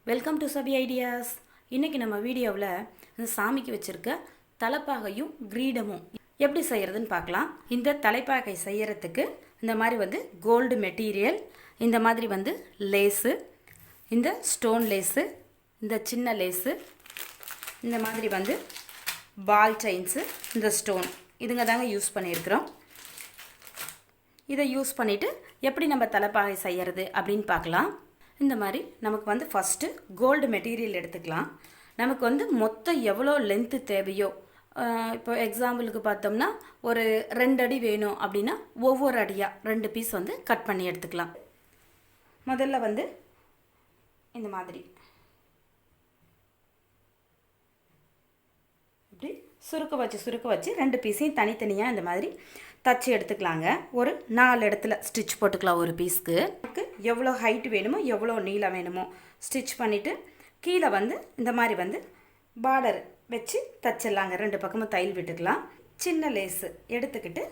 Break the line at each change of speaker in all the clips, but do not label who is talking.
Welcome to சபி ideas. இன்றைக்கி நம்ம வீடியோவில் இந்த சாமிக்கு வச்சுருக்க தலைப்பாகையும் கிரீடமும் எப்படி செய்கிறதுன்னு பார்க்கலாம். இந்த தலைப்பாகை செய்கிறதுக்கு இந்த மாதிரி கோல்டு மெட்டீரியல், இந்த மாதிரி லேஸு, இந்த ஸ்டோன் லேஸு, இந்த சின்ன லேஸு, இந்த மாதிரி பால் செயின்ஸு, இந்த ஸ்டோன் இதுங்க தாங்க யூஸ் பண்ணியிருக்கிறோம். இதை யூஸ் பண்ணிவிட்டு எப்படி நம்ம தலைப்பாகை செய்கிறது அப்படின்னு பார்க்கலாம். இந்த மாதிரி நமக்கு ஃபஸ்ட்டு கோல்டு மெட்டீரியல் எடுத்துக்கலாம். நமக்கு மொத்தம் எவ்வளோ லென்த்து தேவையோ, இப்போ எக்ஸாம்பிளுக்கு பார்த்தோம்னா ஒரு 2 அடி வேணும் அப்படின்னா ஒவ்வொரு அடியாக 2 பீஸ் கட் பண்ணி எடுத்துக்கலாம். முதல்ல இந்த மாதிரி இப்படி சுருக்க வச்சு 2 பீஸையும் தனித்தனியாக இந்த மாதிரி தச்சு எடுத்துக்கலாங்க. ஒரு 4 இடத்துல ஸ்டிச் போட்டுக்கலாம். ஒரு பீஸ்க்கு எவ்வளோ ஹைட் வேணுமோ எவ்வளோ நீளம் வேணுமோ ஸ்டிச் பண்ணிவிட்டு கீழே இந்த மாதிரி பார்டர் வச்சு தச்சிடலாங்க. 2 பக்கமும் தையல் விட்டுக்கலாம். சின்ன லேஸு எடுத்துக்கிட்டு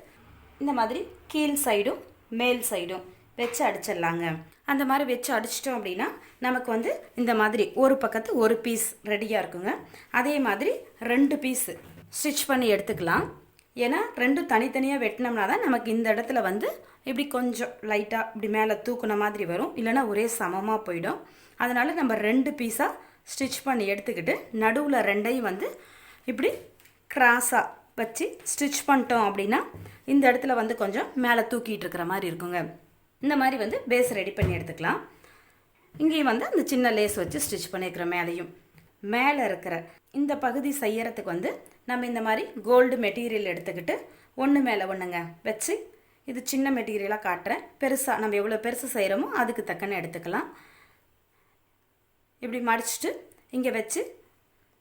இந்த மாதிரி கீழ் சைடும் மேல் சைடும் வச்சு அடிச்சிடலாங்க. அந்த மாதிரி வச்சு அடிச்சிட்டோம் அப்படின்னா நமக்கு இந்த மாதிரி ஒரு பக்கத்து ஒரு பீஸ் ரெடியாக இருக்குங்க. அதே மாதிரி 2 பீஸு ஸ்டிச் பண்ணி எடுத்துக்கலாம். ஏன்னா 2 தனித்தனியாக வெட்டினோம்னா தான் நமக்கு இந்த இடத்துல இப்படி கொஞ்சம் லைட்டாக இப்படி மேலே தூக்குன மாதிரி வரும், இல்லைனா ஒரே சமமாக போயிடும். அதனால் நம்ம 2 பீஸாக ஸ்டிச் பண்ணி எடுத்துக்கிட்டு நடுவில் 2ஐயும் இப்படி கிராஸாக வச்சு ஸ்டிச் பண்ணிட்டோம் அப்படின்னா இந்த இடத்துல கொஞ்சம் மேலே தூக்கிட்டு இருக்கிற மாதிரி இருக்குங்க. இந்த மாதிரி பேஸ் ரெடி பண்ணி எடுத்துக்கலாம். இங்கேயும் அந்த சின்ன லேஸ் வச்சு ஸ்டிச் பண்ணியிருக்கிற மேலேயும் மேலே இருக்கிற இந்த பகுதி செய்யறதுக்கு நம்ம இந்த மாதிரி கோல்டு மெட்டீரியல் எடுத்துக்கிட்டு ஒன்று மேலே ஒன்றுங்க வச்சு, இது சின்ன மெட்டீரியலாக காட்டுறேன், பெருசாக நம்ம எவ்வளோ பெருசு செய்கிறோமோ அதுக்கு தக்கன எடுத்துக்கலாம். இப்படி மடிச்சுட்டு இங்கே வச்சு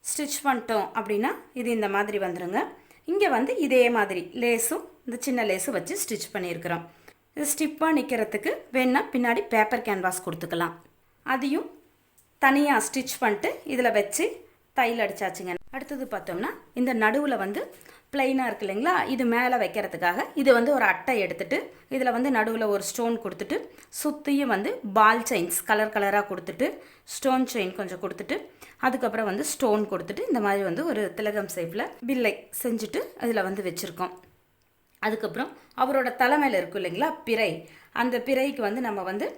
ஸ்டிச் பண்ணிட்டோம் அப்படின்னா இது இந்த மாதிரி வந்துடுங்க. இங்கே இதே மாதிரி லேஸும் இந்த சின்ன லேஸும் வச்சு ஸ்டிச் பண்ணியிருக்கிறோம். இது ஸ்டிப்பாக நிற்கிறதுக்கு வேணால் பின்னாடி பேப்பர் கேன்வாஸ் கொடுத்துக்கலாம். அதையும் தனியாக ஸ்டிச் பண்ணிட்டு இதில் வச்சு தையல் அடித்தாச்சுங்க. அடுத்தது பார்த்தோம்னா இந்த நடுவில் பிளைனாக இருக்கு இல்லைங்களா, இது மேலே வைக்கிறதுக்காக இது ஒரு அட்டை எடுத்துகிட்டு இதில் நடுவில் ஒரு ஸ்டோன் கொடுத்துட்டு சுற்றியும் பால் செயின்ஸ் கலர் கலராக கொடுத்துட்டு ஸ்டோன் செயின் கொஞ்சம் கொடுத்துட்டு அதுக்கப்புறம் ஸ்டோன் கொடுத்துட்டு இந்த மாதிரி ஒரு திலகம் ஷேப்பில் பில்லை செஞ்சுட்டு அதில் வச்சுருக்கோம். அதுக்கப்புறம் அவரோட தலைமையில் இருக்கும் இல்லைங்களா பிறை, அந்த பிறைக்கு நம்ம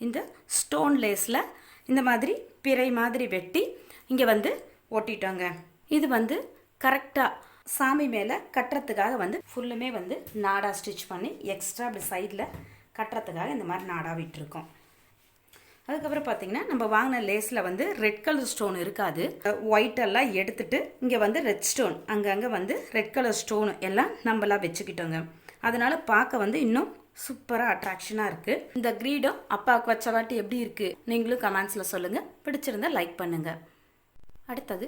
இந்த ஸ்டோன் லேஸில் இந்த மாதிரி பிறை மாதிரி வெட்டி இங்கே ஒட்டிட்டோங்க. இது கரெக்டாக சாமி மேலே கட்டுறதுக்காக ஃபுல்லுமே நாடா ஸ்டிச் பண்ணி எக்ஸ்ட்ரா அப்படி சைடில் கட்டுறதுக்காக இந்த மாதிரி நாடா விட்டுருக்கோம். அதுக்கப்புறம் பார்த்திங்கன்னா நம்ம வாங்கின லேஸில் ரெட் கலர் ஸ்டோன் இருக்காது. ஒயிட்டெல்லாம் எடுத்துகிட்டு இங்கே ரெட் ஸ்டோன் அங்கங்கே ரெட் கலர் ஸ்டோன் எல்லாம் நம்மளாம் வச்சுக்கிட்டோங்க. அதனால் பார்க்க இன்னும் சூப்பராக அட்ராக்ஷனாக இருக்குது. இந்த கிரீடம் அப்பாவுக்கு வச்ச வாட்டி எப்படி இருக்குது நீங்களும் கமெண்ட்ஸில் சொல்லுங்கள். பிடிச்சிருந்தால் லைக் பண்ணுங்கள். அடுத்தது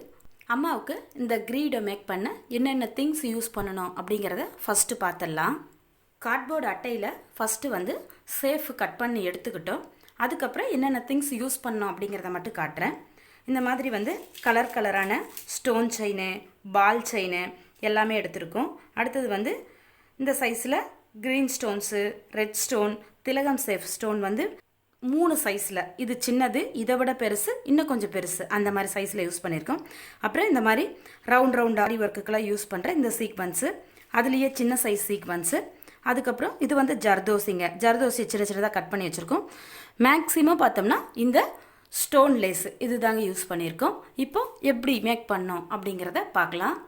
அம்மாவுக்கு இந்த கிரீடம் மேக் பண்ண என்னென்ன திங்ஸ் யூஸ் பண்ணணும் அப்படிங்கிறத ஃபஸ்ட்டு பார்த்துடலாம். கார்ட்போர்டு அட்டையில் ஃபஸ்ட்டு சேஃப் கட் பண்ணி எடுத்துக்கிட்டோம். அதுக்கப்புறம் என்னென்ன திங்ஸ் யூஸ் பண்ணோம் அப்படிங்கிறத மட்டும் காட்டுறேன். இந்த மாதிரி கலர் கலரான ஸ்டோன் செயின், பால் செயின் எல்லாமே எடுத்திருக்கோம். அடுத்தது இந்த சைஸில் க்ரீன் ஸ்டோன்ஸு, ரெட் ஸ்டோன், திலகம் சேஃப் ஸ்டோன் 3 சைஸில், இது சின்னது, இதை விட பெருசு, இன்னும் கொஞ்சம் பெருசு, அந்த மாதிரி சைஸில் யூஸ் பண்ணியிருக்கோம். அப்புறம் இந்த மாதிரி ரவுண்ட் ஆரி ஒர்க்குக்கெல்லாம் யூஸ் பண்ணுற இந்த சீக்வன்ஸு, அதுலேயே சின்ன சைஸ் சீக்வன்ஸு. அதுக்கப்புறம் இது ஜர்தோசிங்க, ஜர்தோசி சின்ன சின்னதாக கட் பண்ணி வச்சுருக்கோம். மேக்ஸிமம் பார்த்தோம்னா இந்த ஸ்டோன் லேஸு இது தாங்க யூஸ் பண்ணியிருக்கோம். இப்போ எப்படி மேக் பண்ணோம் அப்படிங்கிறத பார்க்கலாம்.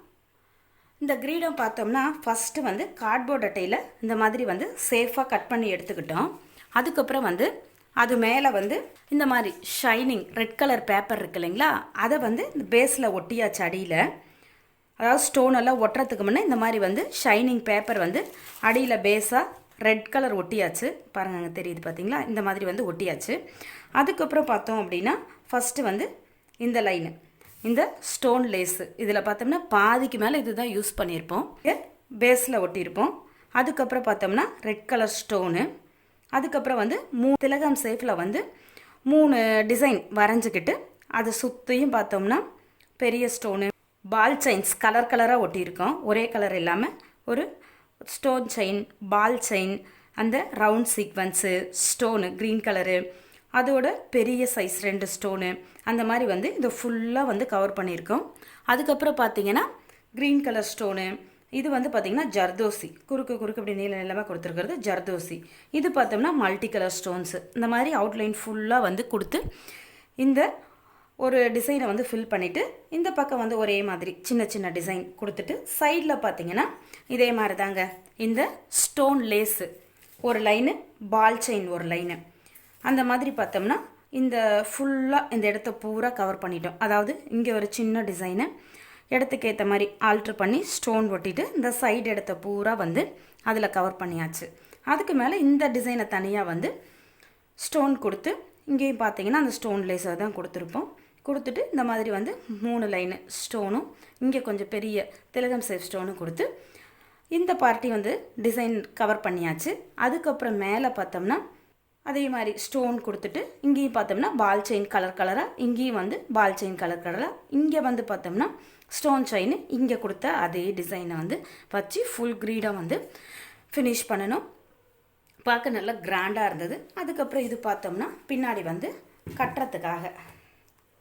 இந்த கிரீடம் பார்த்தோம்னா ஃபஸ்ட்டு கார்ட்போர்ட் அட்டையில் இந்த மாதிரி சேஃபாக கட் பண்ணி எடுத்துக்கிட்டோம். அதுக்கப்புறம் அது மேலே இந்த மாதிரி ஷைனிங் ரெட் கலர் பேப்பர் இருக்கு இல்லைங்களா, அதை இந்த பேஸில் ஒட்டியாச்சு அடியில். அதாவது ஸ்டோன் எல்லாம் ஒட்டுறதுக்கு முன்னே இந்த மாதிரி ஷைனிங் பேப்பர் அடியில் பேஸாக ரெட் கலர் ஒட்டியாச்சு. பாருங்க தெரியுது பார்த்தீங்களா, இந்த மாதிரி ஒட்டியாச்சு. அதுக்கப்புறம் பார்த்தோம் அப்படின்னா ஃபஸ்ட்டு இந்த லைனு இந்த ஸ்டோன் லேஸு இதில் பார்த்தோம்னா பாதிக்கு மேலே இதுதான் யூஸ் பண்ணியிருப்போம், பேஸில் ஒட்டியிருப்போம். அதுக்கப்புறம் பார்த்தோம்னா ரெட் கலர் ஸ்டோனு, அதுக்கப்புறம் 3 திலகம் ஷேப்பில் 3 டிசைன் வரைஞ்சிக்கிட்டு அதை சுற்றியும் பார்த்தோம்னா பெரிய ஸ்டோனு பால் செயின்ஸ் கலர் கலராக ஒட்டியிருக்கோம். ஒரே கலர் இல்லாமல் ஒரு ஸ்டோன் செயின், பால் செயின், அந்த round sequence, stone green colour, அதோட பெரிய சைஸ் 2 ஸ்டோனு அந்த மாதிரி வந்து இதை ஃபுல்லாக வந்து கவர் பண்ணியிருக்கோம். அதுக்கப்புறம் பார்த்தீங்கன்னா க்ரீன் கலர் ஸ்டோனு, இது வந்து பார்த்திங்கன்னா ஜர்தோசி, குறுக்கு அப்படி நீளமாக கொடுத்துருக்கிறது ஜர்தோசி. இது பார்த்தோம்னா மல்டி கலர் ஸ்டோன்ஸு. இந்த மாதிரி அவுட்லைன் ஃபுல்லாக வந்து கொடுத்து இந்த ஒரு டிசைனை வந்து ஃபில் பண்ணிவிட்டு இந்த பக்கம் வந்து ஒரே மாதிரி சின்ன சின்ன டிசைன் கொடுத்துட்டு சைடில் பார்த்தீங்கன்னா இதே மாதிரி தாங்க இந்த ஸ்டோன் லேஸு ஒரு லைனு, பால் செயின் ஒரு லைனு, அந்த மாதிரி பார்த்தோம்னா இந்த ஃபுல்லாக இந்த இடத்த பூரா கவர் பண்ணிட்டோம். அதாவது இங்கே ஒரு சின்ன டிசைனு இடத்துக்கு ஏற்ற மாதிரி ஆல்ட்ரு பண்ணி ஸ்டோன் ஒட்டிட்டு இந்த சைடு இடத்த பூரா வந்து அதில் கவர் பண்ணியாச்சு. அதுக்கு மேலே இந்த டிசைனை தனியாக வந்து ஸ்டோன் கொடுத்து இங்கேயும் பார்த்தீங்கன்னா அந்த ஸ்டோன் லேஸை தான் கொடுத்துட்டு இந்த மாதிரி வந்து 3 லைனு ஸ்டோனும் இங்கே கொஞ்சம் பெரிய திலகம் சேஃப் ஸ்டோனும் கொடுத்து இந்த பார்ட்டி வந்து டிசைன் கவர் பண்ணியாச்சு. அதுக்கப்புறம் மேலே பார்த்தோம்னா அதே மாதிரி ஸ்டோன் கொடுத்துட்டு இங்கேயும் பார்த்தோம்னா பால் செயின் கலராக, இங்கேயும் வந்து பால் செயின் கலராக, இங்கே வந்து பார்த்தோம்னா ஸ்டோன் செயின் இங்கே கொடுத்த அதே டிசைனை வந்து வச்சு ஃபுல் க்ரீடாக வந்து ஃபினிஷ் பண்ணணும். பார்க்க நல்லா கிராண்டாக இருந்தது. அதுக்கப்புறம் இது பார்த்தோம்னா பின்னாடி வந்து கட்டுறதுக்காக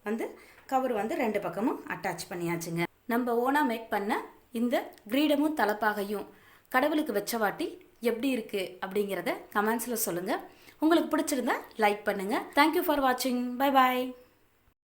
வந்து கவர் வந்து 2 பக்கமும் அட்டாச் பண்ணியாச்சுங்க. நம்ம ஓனாக மேக் பண்ண இந்த கிரீடமும் தலப்பாகையும் கடவுளுக்கு வச்ச வாட்டி எப்படி இருக்குது அப்படிங்கிறத கமெண்ட்ஸில் சொல்லுங்கள். உங்களுக்கு பிடிச்சிருந்தா லைக் பண்ணுங்கள். தேங்க்யூ ஃபார் வாட்சிங். Bye bye.